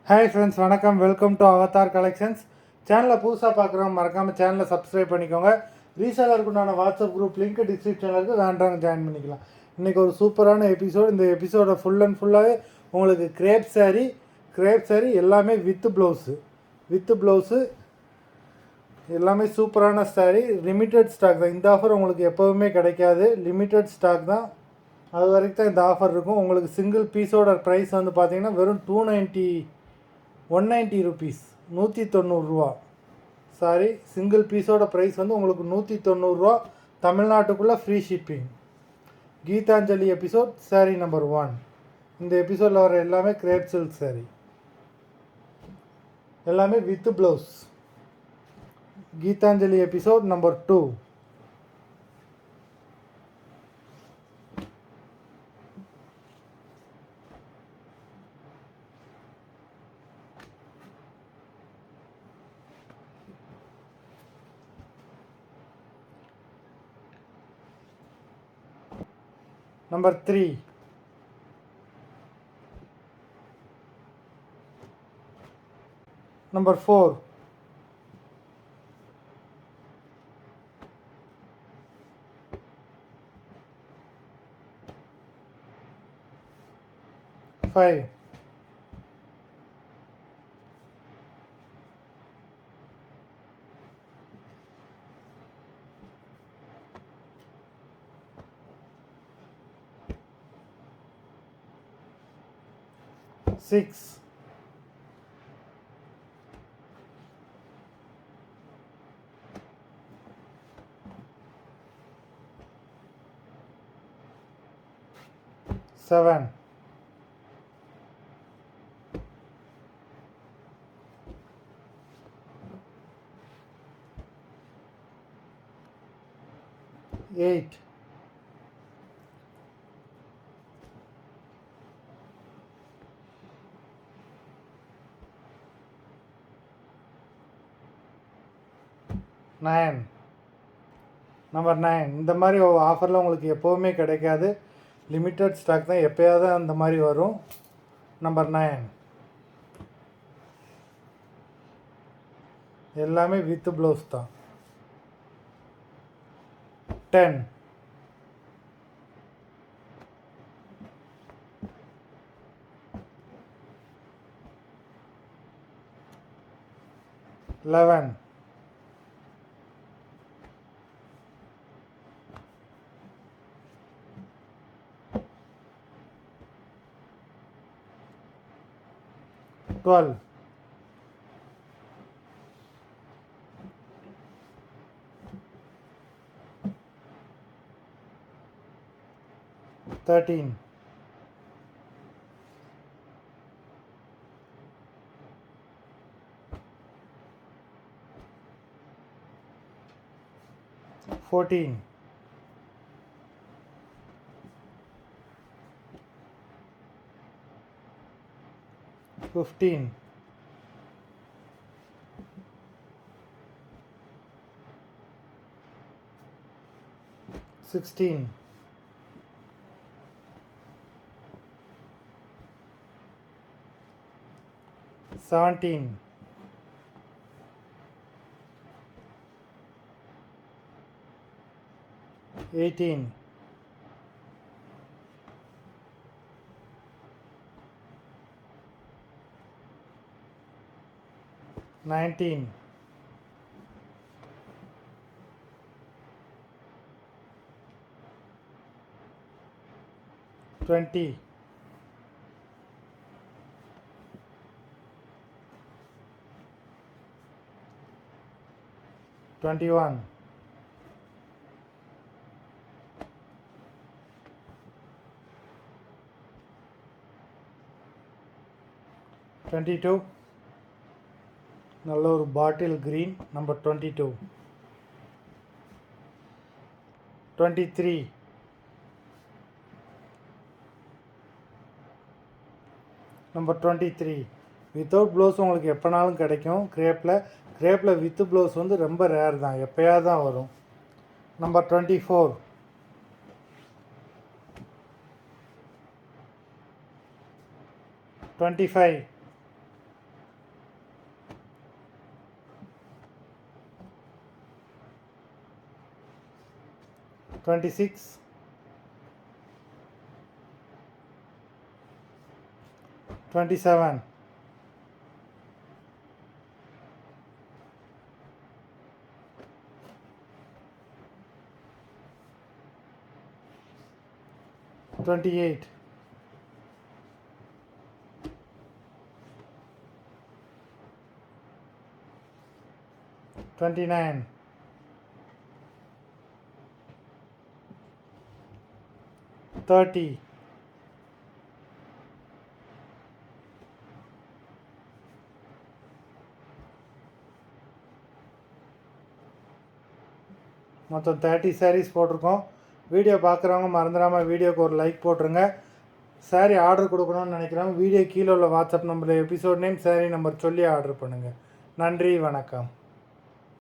Hi friends, வணக்கம். Welcome to Avatar collections. சேனலை புதுசாக பார்க்குறவங்க மறக்காமல் சேனலை சப்ஸ்கிரைப் பண்ணிக்கோங்க. ரீசேலருக்கு உண்டான வாட்ஸ்அப் குரூப் லிங்க் டிஸ்கிரிப்ஷனில் இருக்குது, வேண்டாங்க ஜாயின் பண்ணிக்கலாம். இன்றைக்கி ஒரு சூப்பரான எபிசோடு. இந்த எபிசோட ஃபுல் அண்ட் ஃபுல்லாகவே உங்களுக்கு கிரேப் சாரீ எல்லாமே வித்து ப்ளவுஸு எல்லாமே சூப்பரான சாரீ. லிமிட்டட் ஸ்டாக் தான். இந்த ஆஃபர் உங்களுக்கு எப்போவுமே கிடைக்காது, லிமிட்டட் ஸ்டாக் தான். அது வரைக்கும் தான் இந்த ஆஃபர் இருக்கும். உங்களுக்கு சிங்கிள் பீஸோட ப்ரைஸ் வந்து பார்த்தீங்கன்னா வெறும் 190 ருபீஸ், 190 சாரி. சிங்கிள் பீஸோட ப்ரைஸ் வந்து உங்களுக்கு 190 தமிழ்நாட்டுக்குள்ளே free shipping. Gitanjali episode sari number 1. இந்த எபிசோடில் வர எல்லாமே கிரேப் சில்க் சாரீ, எல்லாமே with blouse. Gitanjali episode number 2. Number 3. Number 4. Five. Six. Seven. Eight. Nine. Number 9. இந்த மாதிரி ஆஃபரில் உங்களுக்கு எப்போவுமே கிடைக்காது, லிமிட்டட் ஸ்டாக் தான், எப்போயாவது அந்த மாதிரி வரும். நம்பர் 9 எல்லாமே வித் ப்ளவுஸ் தான். 10. 11. 12. 13. 14. 15. 16. 17. 18. 19. 20. 21. 22. நல்ல ஒரு bottle green, number 22. 23. Number 23 without blouse உங்களுக்கு எப்போனாலும் கிடைக்கும். கிரேப்பில் வித்து ப்ளவுஸ் வந்து ரொம்ப ரேர் தான், எப்போயாவது தான் வரும். நம்பர் 24. 25. 26, 27, 28, 29, 30, 30 sarees போட்டிருக்கோம். வீடியோ பார்க்குறவங்க மறந்துடாமல் வீடியோக்கு ஒரு லைக் போட்டுருங்க. சாரீ ஆர்டர் கொடுக்கணும்னு நினைக்கிறவங்க வீடியோ கீழே உள்ள வாட்ஸ்அப் நம்பரில் எபிசோட் நேம் சாரீ நம்பர் சொல்லி ஆர்டர் பண்ணுங்கள். நன்றி, வணக்கம்.